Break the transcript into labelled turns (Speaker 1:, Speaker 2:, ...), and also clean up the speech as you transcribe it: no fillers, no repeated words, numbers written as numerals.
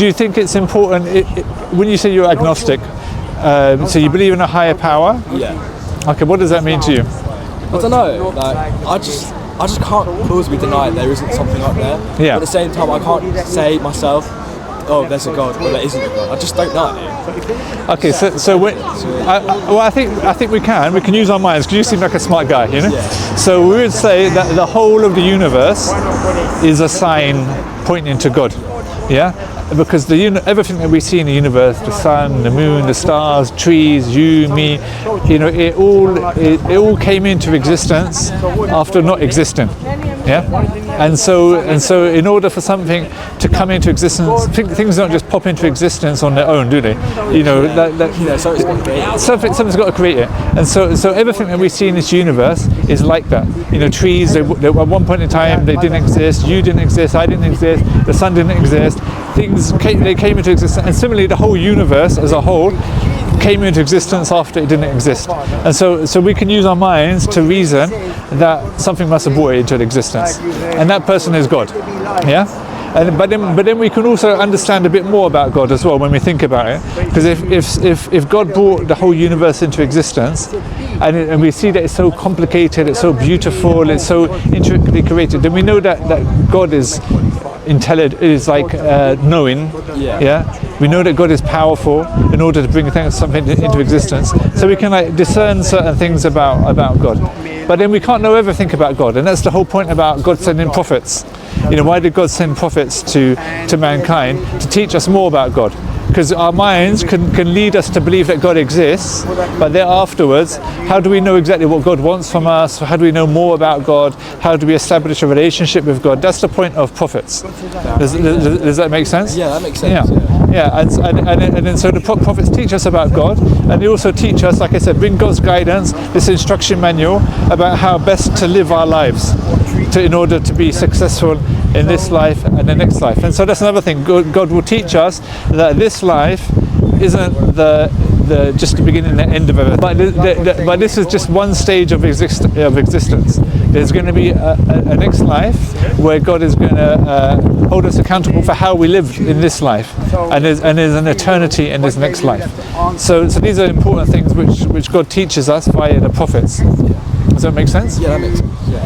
Speaker 1: Do you think it's important, when you say you're agnostic, so you believe in a higher power?
Speaker 2: Yeah.
Speaker 1: Okay, what does that mean to you?
Speaker 2: I don't know. Like, I just can't plausibly deny there isn't something up there.
Speaker 1: Yeah.
Speaker 2: But at the same time, I can't say myself, oh, there's a God, or there isn't a God. I just don't know.
Speaker 1: Okay, I think we can use our minds, because you seem like a smart guy, you know?
Speaker 2: Yeah.
Speaker 1: So we would say that the whole of the universe is a sign pointing to God, yeah? Because everything that we see in the universe, the sun, the moon, the stars, trees, you, me, it all came into existence after not existing. Yeah, and so in order for something to come into existence, things don't just pop into existence on their own, do they? Something's got to create it, and so everything that we see in this universe is like that. Trees, at one point in time they didn't exist, you didn't exist, I didn't exist, the sun didn't exist. Things came into existence, and similarly the whole universe as a whole came into existence after it didn't exist. And so we can use our minds to reason that something must have brought it into existence, and that person is God. Yeah. But then we can also understand a bit more about God as well when we think about it, because if God brought the whole universe into existence, and we see that it's so complicated, it's so beautiful, it's so intricately created, then we know that God is intelligent, is like knowing. Yeah. We know that God is powerful in order to bring something into existence, so we can discern certain things about God. But then we can't know everything about God, and that's the whole point about God sending prophets. Why did God send prophets to mankind? To teach us more about God. Because our minds can lead us to believe that God exists, but then afterwards, how do we know exactly what God wants from us? How do we know more about God? How do we establish a relationship with God? That's the point of prophets. Does that make sense?
Speaker 2: Yeah, that makes sense.
Speaker 1: Yeah, and then so the prophets teach us about God, and they also teach us, like I said, bring God's guidance, this instruction manual about how best to live our lives in order to be successful in this life and the next life. And so that's another thing. God will teach us that this life isn't just the beginning and the end of everything. But this is just one stage of existence. There's going to be a next life where God is going to hold us accountable for how we live in this life, and there's an eternity in this next life. So these are important things which God teaches us via the prophets. Does that make sense?
Speaker 2: Yeah, that makes sense. Yeah.